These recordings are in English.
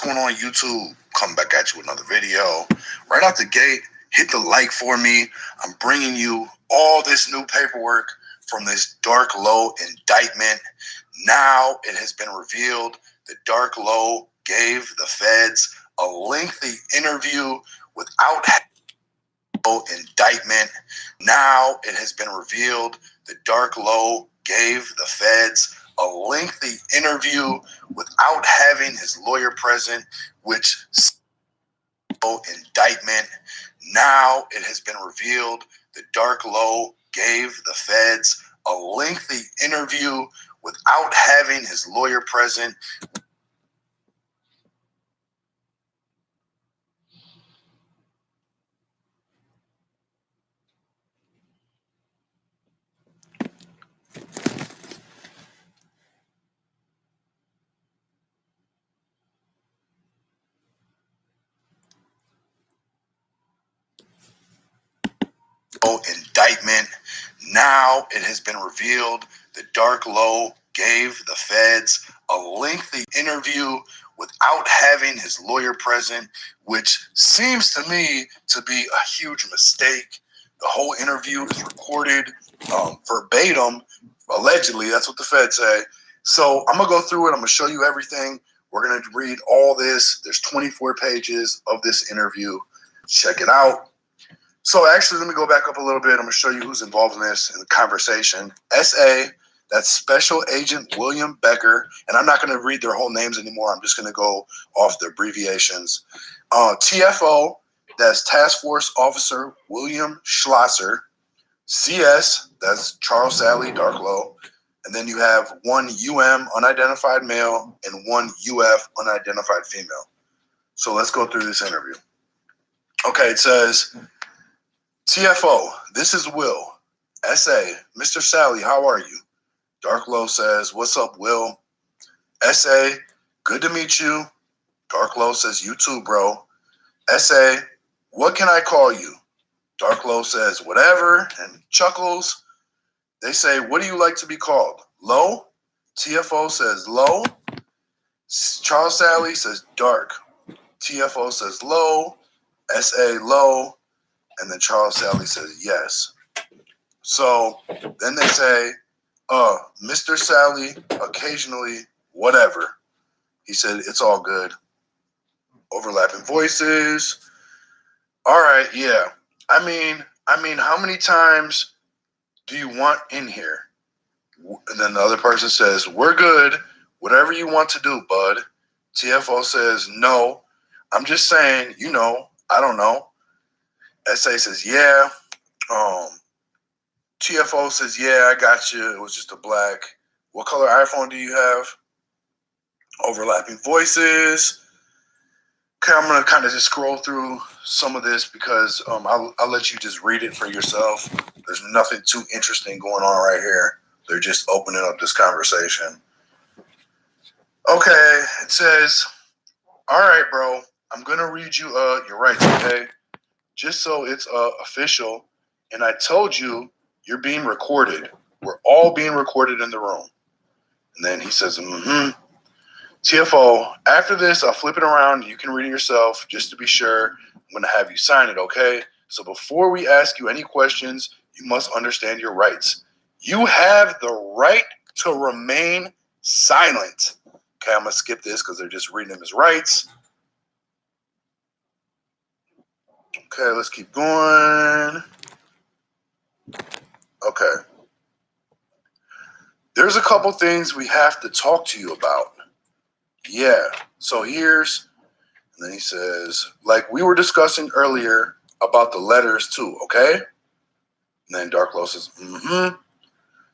going on, YouTube? Coming back at you with another video. Right out the gate, hit the like for me. I'm bringing you all this new paperwork from this Dark Low indictment. Now it has been revealed that Dark Low gave the feds a lengthy interview without indictment. Now it has been revealed that Dark Low gave the feds a lengthy interview without having his lawyer present, which indictment. Now it has been revealed that Dark Low gave the feds a lengthy interview without having his lawyer present. Indictment. Now it has been revealed that Dark Low gave the feds a lengthy interview without having his lawyer present, which seems to me to be a huge mistake. The whole interview is recorded verbatim, allegedly. That's what the feds say. So I'm going to go through it. I'm going to show you everything. We're going to read all this. There's 24 pages of this interview. Check it out. So actually, let me go back up a little bit. I'm going to show you who's involved in this in the conversation. SA, that's Special Agent William Becker. And I'm not going to read their whole names anymore. I'm just going to go off the abbreviations. TFO, that's Task Force Officer William Schlosser. CS, that's Charles Sally, Dark Low. And then you have one UM, unidentified male, and one UF, unidentified female. So let's go through this interview. Okay, it says... TFO, this is Will. SA, Mr. Sally, how are you? Dark Low says, what's up, Will? SA, good to meet you. Dark Low says, you too, bro. SA, what can I call you? Dark Low says, whatever, and chuckles. They say, what do you like to be called? Low? TFO says, low. Charles Sally says, dark. TFO says, low. SA, low. And then Charles Sally says, yes. So then they say, Mr. Sally, occasionally, whatever. He said, it's all good. Overlapping voices. All right, yeah. I mean, how many times do you want in here? And then the other person says, we're good. Whatever you want to do, bud. TFO says, no. I'm just saying, I don't know. SA says, yeah. TFO says, yeah, I got you. It was just a black. What color iPhone do you have? Overlapping voices. Okay, I'm going to kind of just scroll through some of this because I'll let you just read it for yourself. There's nothing too interesting going on right here. They're just opening up this conversation. Okay, it says, all right, bro, I'm going to read you your rights, okay? Just so it's official, and I told you you're being recorded. We're all being recorded in the room. And then he says, TFO, after this, I'll flip it around. You can read it yourself just to be sure. I'm going to have you sign it, okay? So before we ask you any questions, you must understand your rights. You have the right to remain silent. Okay, I'm going to skip this because they're just reading him his rights. Okay, let's keep going. Okay. There's a couple things we have to talk to you about. Yeah. So and then he says, like we were discussing earlier about the letters too, okay? And then Dark Low says,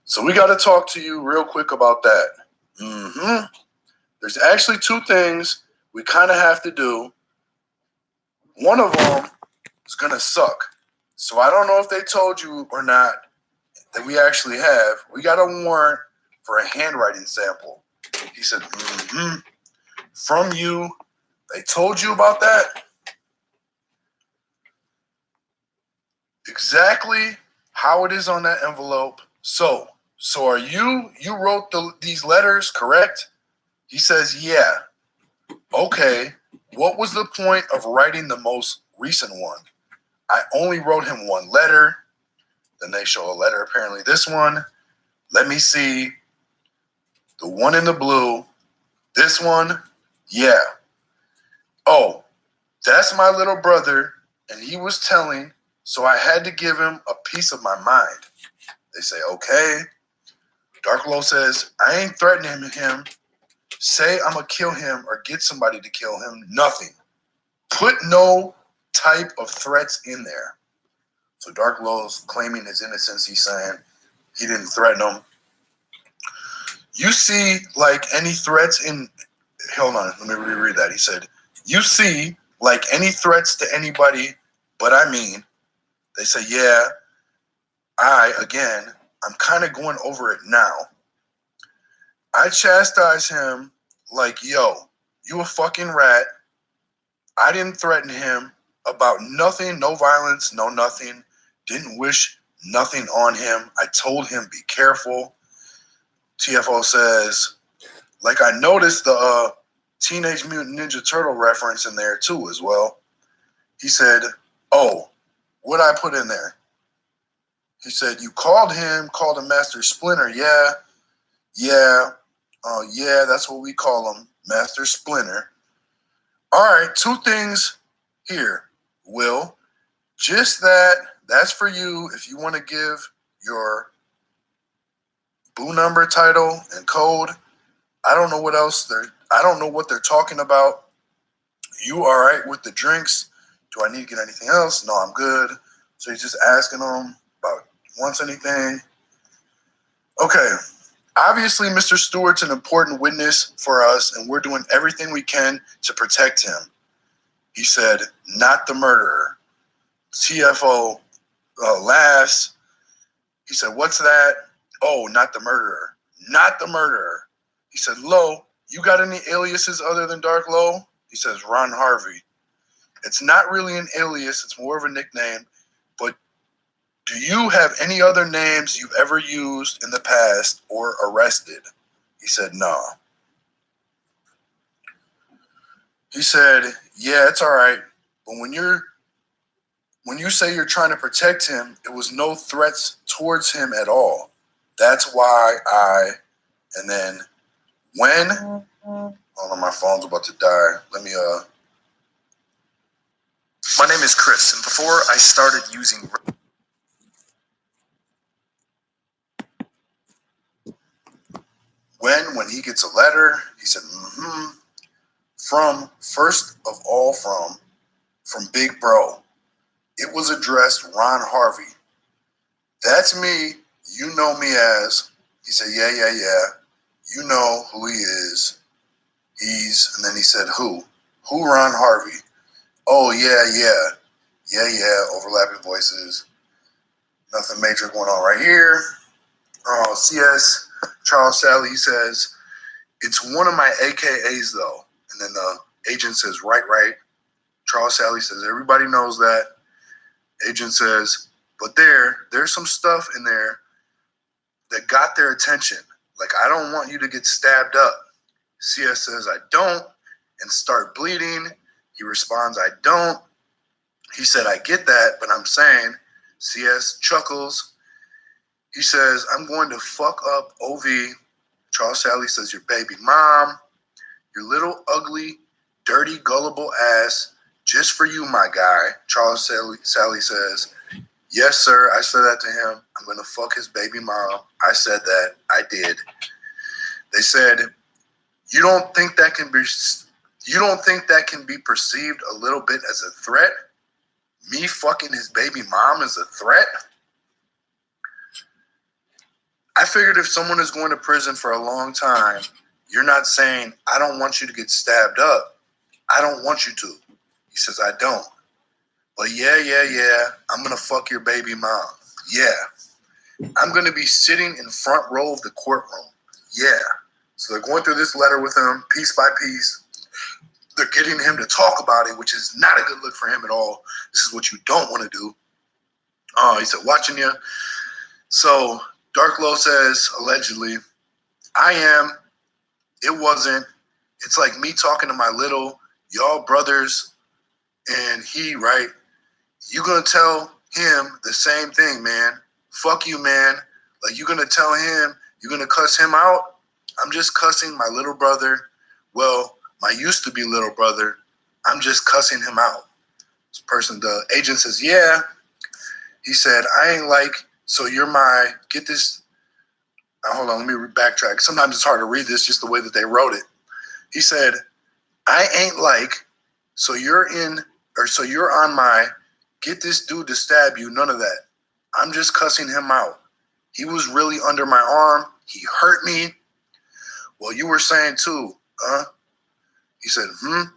So we got to talk to you real quick about that. There's actually two things we kind of have to do. One of them is going to suck. So I don't know if they told you or not that we actually have. We got a warrant for a handwriting sample. He said, From you, they told you about that? Exactly how it is on that envelope. So are you wrote these letters, correct? He says, yeah. Okay. What was the point of writing the most recent one? I only wrote him one letter. Then they show a letter. Apparently this one. Let me see. The one in the blue. This one. Yeah. Oh, that's my little brother. And he was telling, so I had to give him a piece of my mind. They say, okay. Dark Lo says, I ain't threatening him. Say I'm going to kill him or get somebody to kill him. Nothing. Put no type of threats in there. So Dark Lo's claiming his innocence. He's saying he didn't threaten him. You see, like, any threats in... Hold on, let me reread that. He said, you see, like, any threats to anybody, but I mean... They say, yeah, I'm kind of going over it now. I chastise him like, yo, you a fucking rat. I didn't threaten him about nothing, no violence, no nothing. Didn't wish nothing on him. I told him, be careful. TFO says, like, I noticed the Teenage Mutant Ninja Turtle reference in there too as well. He said, oh, what'd I put in there? He said, you called him Master Splinter. Yeah, that's what we call him, Master Splinter. All right, two things here, Will. Just that's for you if you want to give your boo number, title, and code. I don't know what else I don't know what they're talking about. You all right with the drinks? Do I need to get anything else? No, I'm good. So he's just asking them about wants anything. Okay. Obviously, Mr. Stewart's an important witness for us, and we're doing everything we can to protect him. He said, not the murderer. TFO laughs. He said, what's that? Oh, not the murderer. Not the murderer. He said, Lo, you got any aliases other than Dark Lo? He says, Ron Harvey. It's not really an alias. It's more of a nickname. But do you have any other names you've ever used in the past or arrested? He said, no. He said, yeah, it's all right. But when you say you're trying to protect him, it was no threats towards him at all. That's why and then when, hold on, my phone's about to die. Let me, My name is Chris, and before I started using... When he gets a letter, he said, from Big Bro. It was addressed Ron Harvey. That's me. You know me as. He said, yeah. You know who he is. And then he said, who? Who Ron Harvey? Oh, yeah. Overlapping voices. Nothing major going on right here. Oh, CS. Charles Sally says, it's one of my AKAs though. And then the agent says, right. Charles Sally says, everybody knows that. Agent says, but there's some stuff in there that got their attention. Like, I don't want you to get stabbed up. CS says, I don't, and start bleeding. He responds, I don't. He said, I get that, but I'm saying, CS chuckles. He says, I'm going to fuck up OV. Charles Sally says, your baby mom, your little ugly, dirty, gullible ass, just for you, my guy. Charles Sally says, yes, sir. I said that to him. I'm going to fuck his baby mom. I said that. I did. They said, you don't think that can be perceived a little bit as a threat? Me fucking his baby mom is a threat? I figured if someone is going to prison for a long time, you're not saying, I don't want you to get stabbed up. I don't want you to. He says, I don't. But yeah. I'm going to fuck your baby mom. Yeah. I'm going to be sitting in front row of the courtroom. Yeah. So they're going through this letter with him piece by piece. They're getting him to talk about it, which is not a good look for him at all. This is what you don't want to do. He said, watching you. So Dark Lo says, allegedly, I am. It wasn't. It's like me talking to my little y'all brothers, and he, right? You gonna tell him the same thing, man. Fuck you, man. Like, you gonna tell him, you gonna cuss him out? I'm just cussing my little brother. Well, my used to be little brother. I'm just cussing him out. This person, the agent says, yeah. He said, I ain't like, so you're my, get this. Hold on, let me backtrack. Sometimes it's hard to read this just the way that they wrote it. He said, I ain't like, so you're on my, get this dude to stab you, none of that. I'm just cussing him out. He was really under my arm. He hurt me. Well, you were saying too, huh? He said, And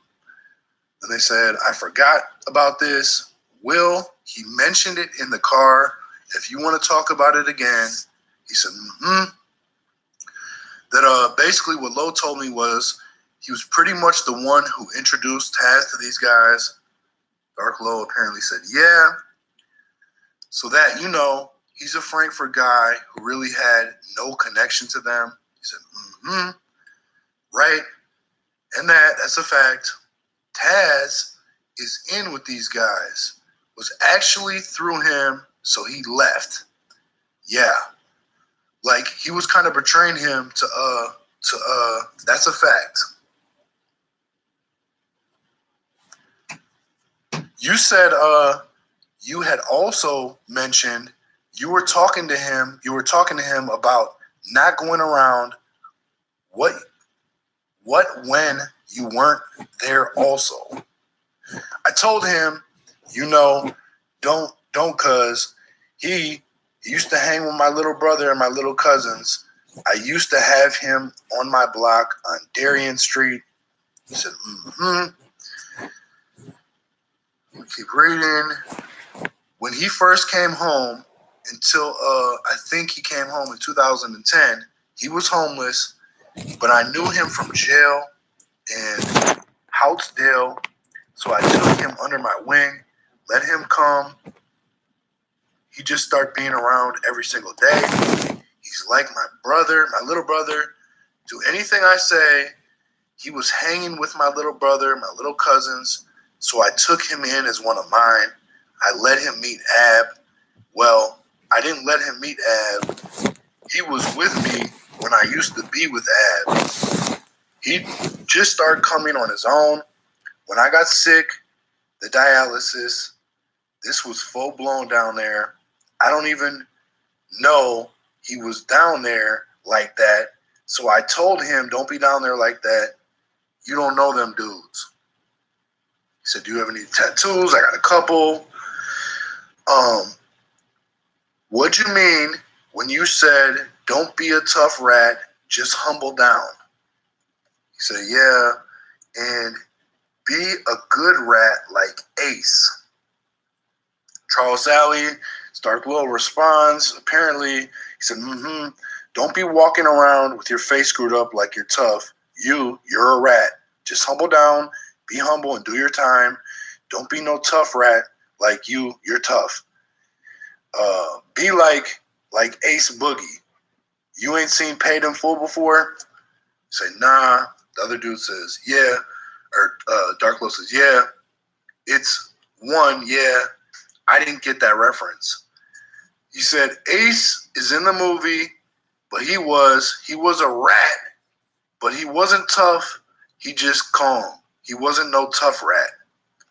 they said, I forgot about this. Will, he mentioned it in the car. If you want to talk about it again, he said, That basically what Lowe told me was he was pretty much the one who introduced Taz to these guys. Dark Lowe apparently said, yeah. So that, he's a Frankfurt guy who really had no connection to them. He said, right. And that's a fact. Taz is in with these guys. Was actually through him, so he left. Yeah. Like, he was kind of betraying him to that's a fact. You said you had also mentioned you were talking to him about not going around what when you weren't there also. I told him, don't cuz he used to hang with my little brother and my little cousins. I used to have him on my block on Darien Street. He said, We keep reading. When he first came home, until I think he came home in 2010, he was homeless, but I knew him from jail in Houtzdale, so I took him under my wing, let him come. He just started being around every single day. He's like my brother, my little brother. Do anything I say. He was hanging with my little brother, my little cousins, so I took him in as one of mine. I let him meet Ab. Well, I didn't let him meet Ab. He was with me when I used to be with Ab. He just started coming on his own. When I got sick, the dialysis, this was full blown down there. I don't even know he was down there like that. So I told him, don't be down there like that. You don't know them dudes. He said, do you have any tattoos? I got a couple. What'd you mean when you said, don't be a tough rat, just humble down? He said, yeah, and be a good rat like Ace. Charles Alley, Stark Will responds, apparently, he said, don't be walking around with your face screwed up like you're tough. You're a rat. Just humble down, be humble, and do your time. Don't be no tough rat like you're tough. Be like Ace Boogie. You ain't seen Paid in Full before? Say, nah. The other dude says, yeah. Or Dark Low says, yeah. It's one, yeah. I didn't get that reference. He said, Ace is in the movie, but he was a rat, but he wasn't tough. He just calm. He wasn't no tough rat.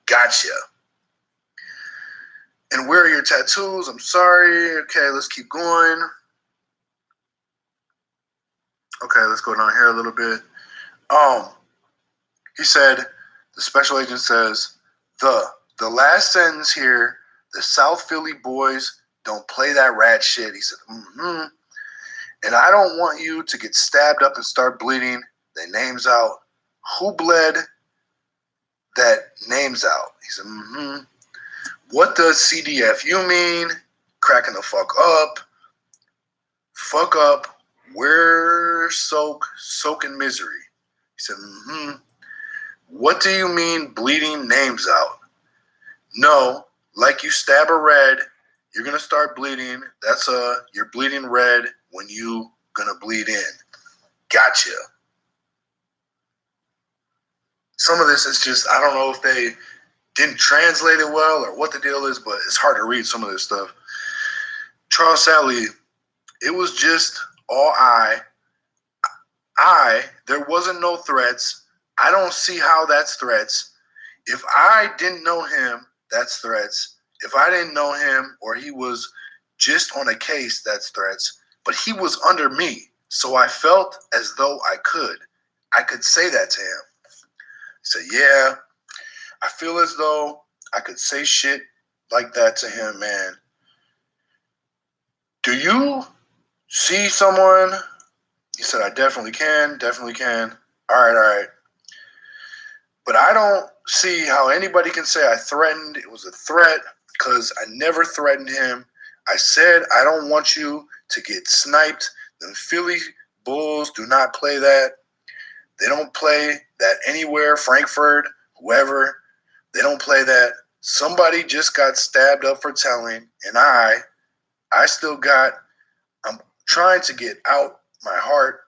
Gotcha. And where are your tattoos? I'm sorry. Okay, let's keep going. Okay, let's go down here a little bit. He said, the special agent says, the last sentence here, the South Philly boys don't play that rat shit. He said, And I don't want you to get stabbed up and start bleeding their names out. Who bled that names out? He said, What does CDFU mean? Cracking the fuck up. Fuck up. We're soaking misery. He said, What do you mean bleeding names out? No, like you stab a red, you're going to start bleeding. You're bleeding red when you going to bleed in. Gotcha. some of this is just, I don't know if they didn't translate it well or what the deal is, but it's hard to read some of this stuff. Charles Sally, it was just all there wasn't no threats. I don't see how that's threats. If I didn't know him, that's threats. If I didn't know him or he was just on a case, that's threats. But he was under me, so I felt as though I could say that to him. He said, yeah, I feel as though I could say shit like that to him, man. Do you see someone? He said, I definitely can. All right. But I don't see how anybody can say I threatened. It was a threat because I never threatened him. I said, I don't want you to get sniped. The Philly Bulls do not play that. They don't play that anywhere. Frankfurt, whoever, they don't play that. Somebody just got stabbed up for telling, and I'm trying to get out my heart.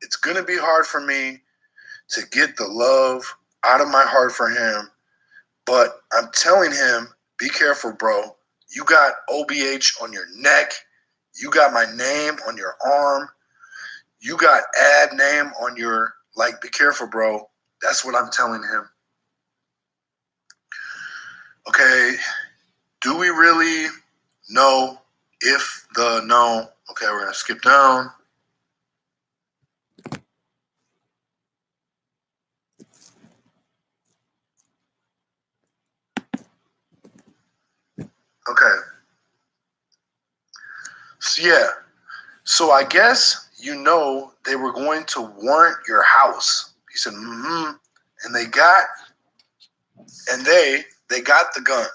It's going to be hard for me to get the love out of my heart for him, but I'm telling him, be careful, bro. You got OBH on your neck. You got my name on your arm. You got ad name on your, be careful, bro. That's what I'm telling him. Okay, do we really know if the no? Okay, we're going to skip down. Okay. So I guess they were going to warrant your house. He said, mm-hmm. And they got the gun.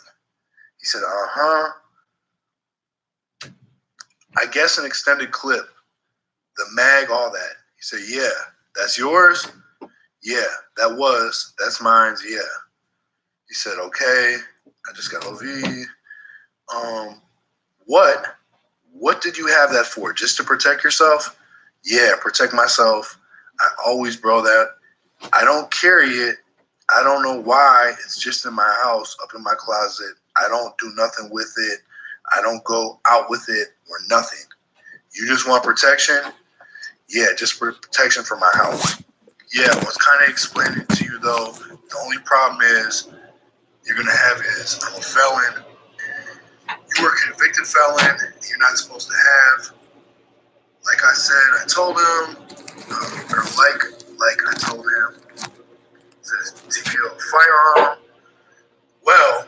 He said, uh-huh. I guess an extended clip, the mag, all that. He said, yeah, that's yours? Yeah, that's mine, yeah. He said, okay, I just got OV. What did you have that for? Just to protect yourself? Yeah, protect myself. I always bro that. I don't carry it. I don't know why. It's just in my house, up in my closet. I don't do nothing with it. I don't go out with it or nothing. You just want protection? Yeah, just protection for my house. Yeah, I was kind of explaining to you though. The only problem is you're going to have is I'm a felon. You were a convicted felon. You're not supposed to have. Like I said, I told him, or like I told him, it says TPO firearm. Well,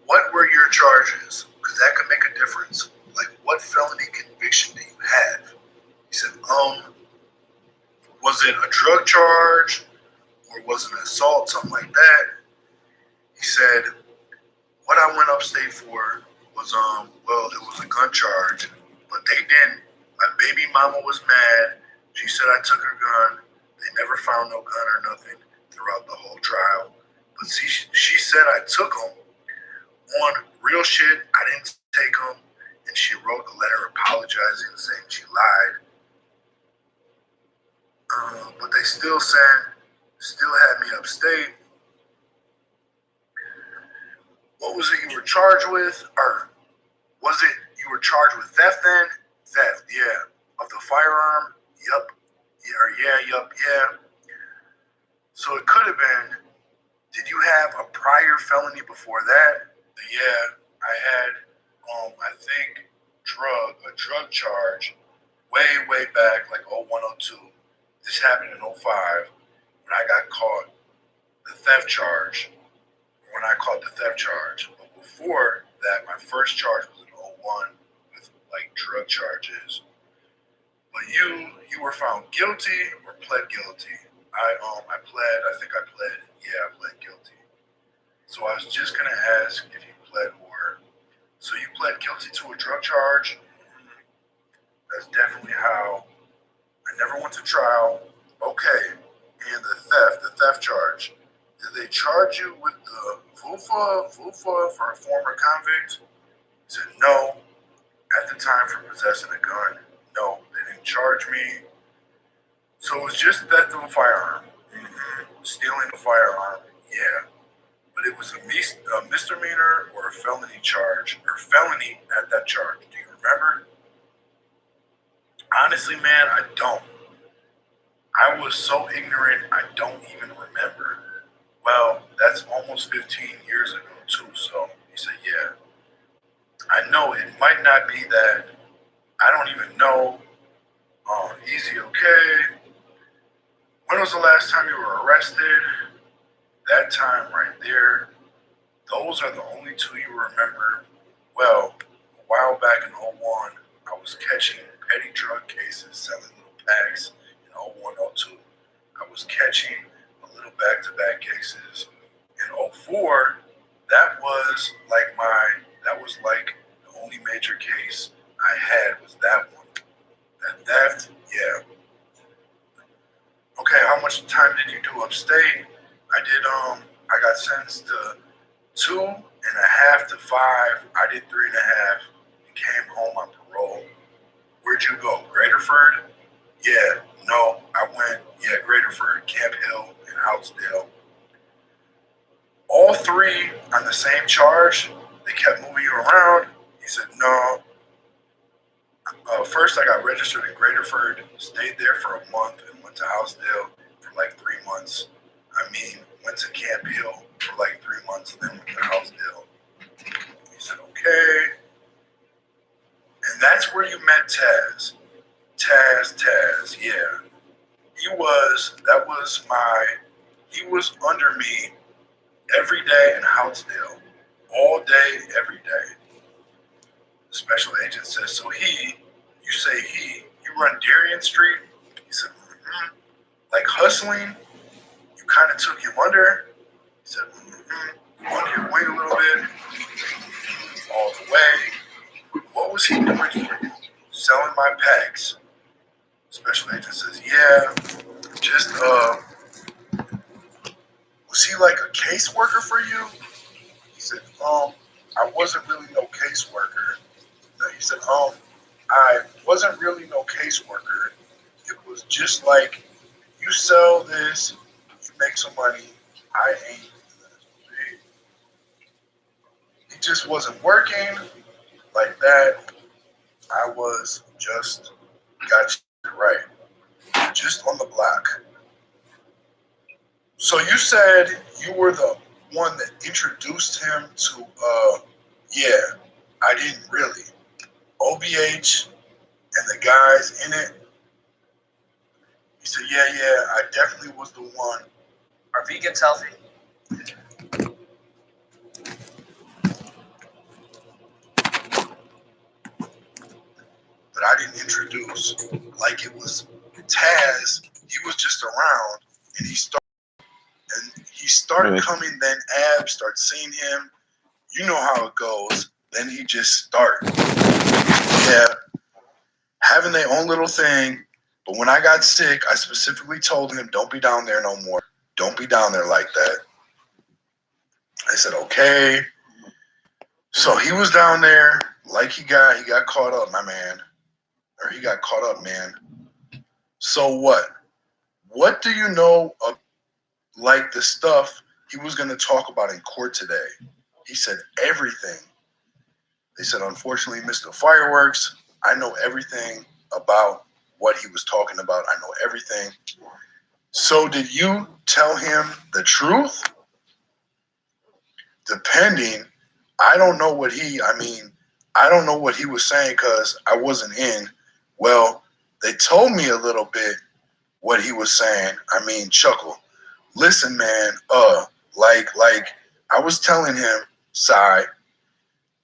what were your charges? Because that could make a difference. Like, what felony conviction do you have? He said, was it a drug charge or was it an assault, something like that? He said, what I went upstate for was, it was a gun charge, but they didn't. My baby mama was mad. She said I took her gun. They never found no gun or nothing throughout the whole trial. But see, she said I took them. On real shit, I didn't take them. And she wrote a letter apologizing, saying she lied. But they still had me upstate. What was it you were charged with? Or was it you were charged with theft then? Theft, yeah. Of the firearm? Yup. Yeah. So it could have been, did you have a prior felony before that? Yeah, I had, I think, a drug charge way back, like 0102. This happened in 05 when I got caught the theft charge. But before that, my first charge was in 01 with drug charges. But you were found guilty or pled guilty? I pled guilty. So I was just gonna ask if you pled or. So you pled guilty to a drug charge? That's definitely how. I never went to trial. Okay, and the theft charge. Did they charge you with the VUFA for a former convict? He said no. At the time for possessing a gun, no, they didn't charge me. So it was just theft of a firearm. Stealing a firearm. misdemeanor or a felony charge, or felony at that charge? Do you remember? Honestly, man, I don't. I was so ignorant, I don't even remember. Well, that's almost 15 years ago, too. So he said, yeah, I know it might not be that. I don't even know. Easy, okay. When was the last time you were arrested? That time right there. Those are the only two you remember. Well, a while back in '01, I was catching petty drug cases, selling little packs in '01, '02. I was catching a little back-to-back cases in '04. That was like the only major case I had was that one. That theft, yeah. Okay, how much time did you do upstate? I got sentenced to 2.5 to 5. I did 3.5 and came home on parole. Where'd you go? Graterford? Yeah, no, Graterford, Camp Hill, and Houtzdale. All three on the same charge? They kept moving you around? He said, no. First, I got registered in Graterford, stayed there for a month, and went to Houtzdale for like 3 months. Went to Camp Hill for like 3 months, then went to Houtzdale. He said, okay. And that's where you met Taz. Taz, yeah. He was under me every day in Houtzdale. All day, every day. The special agent says, so you say you run Darien Street? He said, mm-hmm. Like hustling? You kind of took him under? He said, mm-hmm. Under your wing a little bit. All the way. What was he doing for you? Selling my packs. Special agent says, yeah, just, was he like a caseworker for you? He said, I wasn't really no caseworker. He said, I wasn't really no caseworker. It was just like, you sell this, you make some money, I ain't. It just wasn't working like that. I was just got you right. Just on the block. So you said you were the one that introduced him to, yeah, I didn't really. OBH and the guys in it. He said, yeah, I definitely was the one. Are vegans healthy? But I didn't introduce. Like it was Taz, he was just around and he started coming, then Ab started seeing him. You know how it goes. Then he just started. Yeah. Having their own little thing. But when I got sick, I specifically told him, don't be down there no more. Don't be down there like that. I said, okay. So he was down there like he got caught up, my man. Or he got caught up, man. So what? What do you know of, like, the stuff he was going to talk about in court today? He said everything. They said, unfortunately, Mr. Fireworks, I know everything about what he was talking about. I know everything. So did you tell him the truth? Depending, I don't know what he was saying because I wasn't in. Well, they told me a little bit what he was saying. Chuckle. Listen, man, like I was telling him, Sai,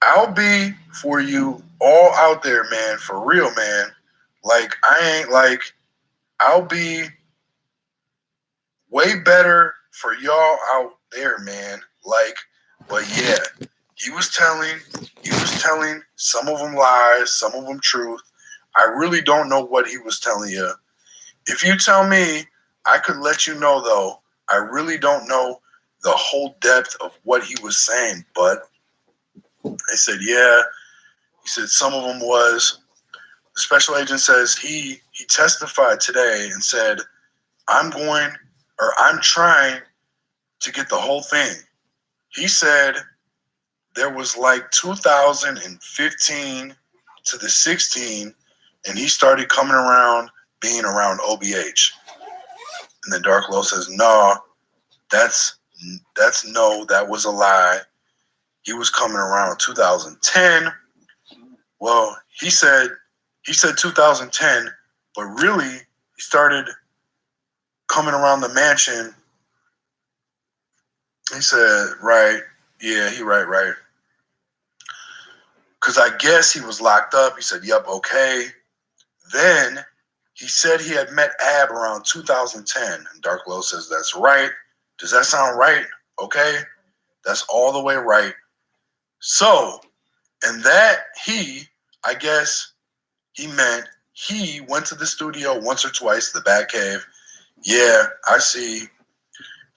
I'll be for you all out there, man, for real, man. Like, I'll be way better for y'all out there, man. Like, but yeah, he was telling some of them lies, some of them truth. I really don't know what he was telling you. If you tell me, I could let you know, though. I really don't know the whole depth of what he was saying, but I said, yeah. He said some of them was, the special agent says he testified today and said, I'm trying to get the whole thing. He said there was like 2015 to the 16, and he started coming around being around OBH. And then Dark Low says, no, that was a lie. He was coming around 2010. Well, he said 2010, but really he started coming around the mansion. He said, right. Yeah, he right. Because I guess he was locked up. He said, yep, okay. Then he said he had met Ab around 2010. And Dark Low says, that's right. Does that sound right? Okay. That's all the way right. So, and that I guess he meant he went to the studio once or twice, the Batcave. Yeah, I see.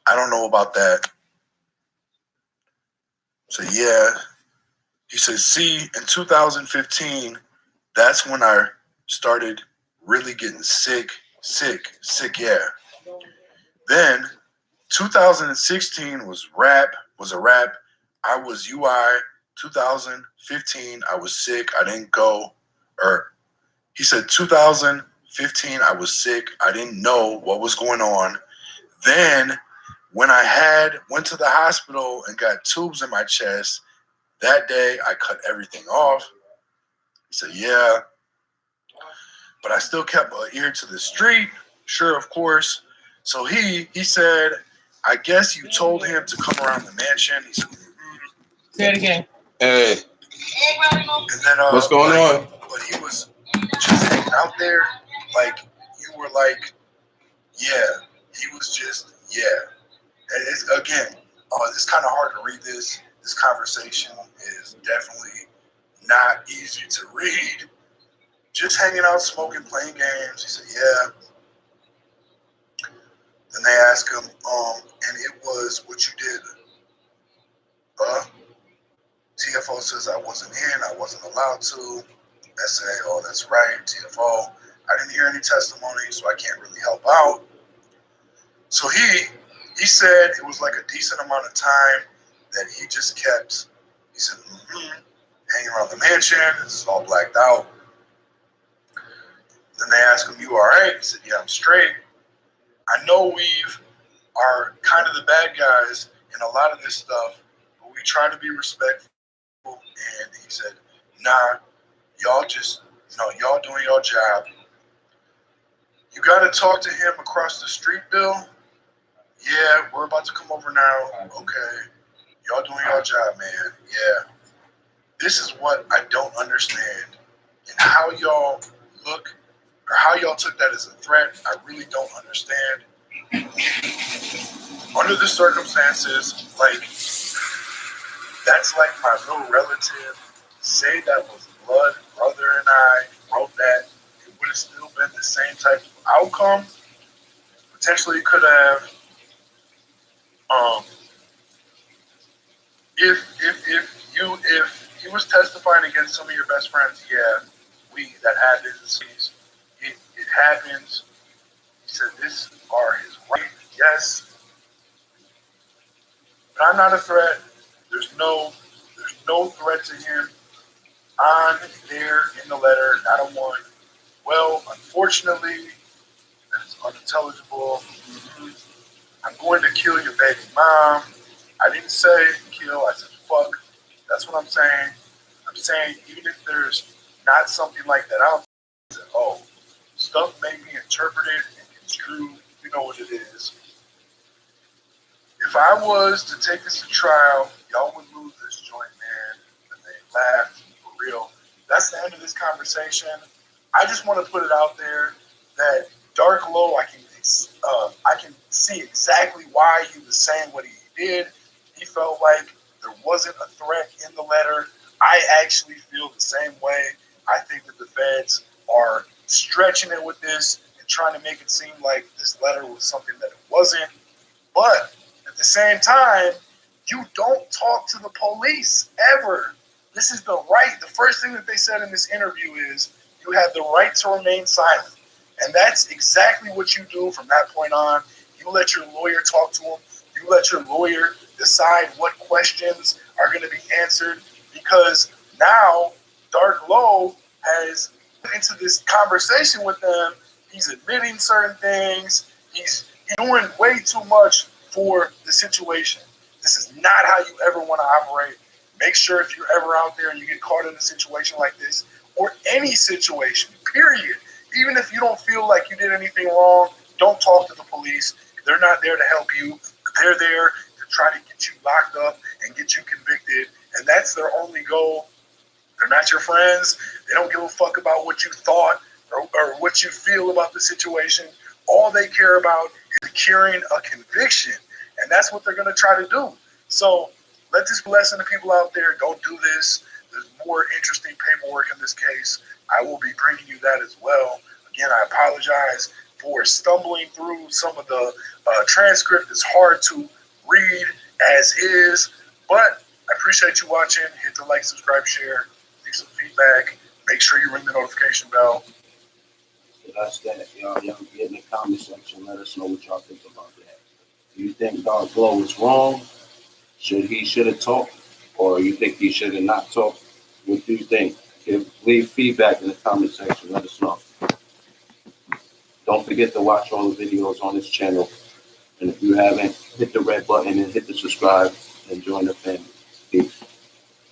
I don't know about that. So, yeah. He says, see, in 2015, that's when I started really getting sick, yeah. Then 2016 was a rap. I was UI. 2015, I was sick. I didn't go. He said 2015, I was sick. I didn't know what was going on. Then when I went to the hospital and got tubes in my chest, that day I cut everything off. He said, yeah. But I still kept an ear to the street. Sure, of course. So he said, I guess you told him to come around the mansion. He said, Say it again. Hey. And then, what's going on? But he was just hanging out there. Like, you were like, yeah. He was just, yeah. And it's, again, it's kind of hard to read this. This conversation is definitely not easy to read. Just hanging out, smoking, playing games. He said, yeah. Then they asked him, and it was what you did. TFO says I wasn't in, I wasn't allowed to. SA, oh, that's right, TFO. I didn't hear any testimony, so I can't really help out. So he said it was like a decent amount of time that he just kept, he said, hanging around the mansion, this is all blacked out. Then they asked him, you all right? He said, yeah, I'm straight. I know we are kind of the bad guys in a lot of this stuff, but we try to be respectful. And he said, nah, y'all just, y'all doing your job. You got to talk to him across the street, Bill? Yeah, we're about to come over now. Okay. Y'all doing your job, man. Yeah. This is what I don't understand. And how y'all look, or how y'all took that as a threat, I really don't understand. Under the circumstances, like, that's like my real relative. Say that was blood brother and I wrote that. It would have still been the same type of outcome. Potentially could have, if he was testifying against some of your best friends, yeah, that happens. It happens. He said this are his right. Yes. But I'm not a threat. There's no threat to him on there in the letter, not a one. Well, unfortunately, that's unintelligible. I'm going to kill your baby mom. I didn't say kill, I said fuck. That's what I'm saying. I'm saying even if there's not something like that out there, stuff may be interpreted and construed. You know what it is. If I was to take this to trial, y'all would lose this joint, man. And they laughed, for real. That's the end of this conversation. I just want to put it out there that Dark Low, I can see exactly why he was saying what he did. He felt like there wasn't a threat in the letter. I actually feel the same way. I think that the feds are stretching it with this and trying to make it seem like this letter was something that it wasn't. But at the same time, you don't talk to the police ever. This is the right. The first thing that they said in this interview is you have the right to remain silent. And that's exactly what you do from that point on. You let your lawyer talk to him. You let your lawyer decide what questions are going to be answered, because now Dark Low has into this conversation with them. He's admitting certain things. He's doing way too much for the situation. This is not how you ever want to operate. Make sure if you're ever out there and you get caught in a situation like this, or any situation, period, even if you don't feel like you did anything wrong, don't talk to the police. They're not there to help you. They're there to try to get you locked up and get you convicted, and that's their only goal. They're not your friends. They don't give a fuck about what you thought or what you feel about the situation. All they care about is securing a conviction, and that's what they're going to try to do. So let this lesson to people out there. Don't do this. There's more interesting paperwork in this case. I will be bringing you that as well. Again, I apologize for stumbling through some of the transcript. It's hard to read as is, but I appreciate you watching. Hit the like, subscribe, share, leave some feedback. Make sure you ring the notification bell. So that's that. Y'all get in the comment section. Let us know what y'all think about that. Do you think Dark Low is wrong? Should have talked? Or you think he should have not talked? What do you think? Leave feedback in the comment section. Let us know. Don't forget to watch all the videos on this channel. And if you haven't, hit the red button and hit the subscribe and join the family.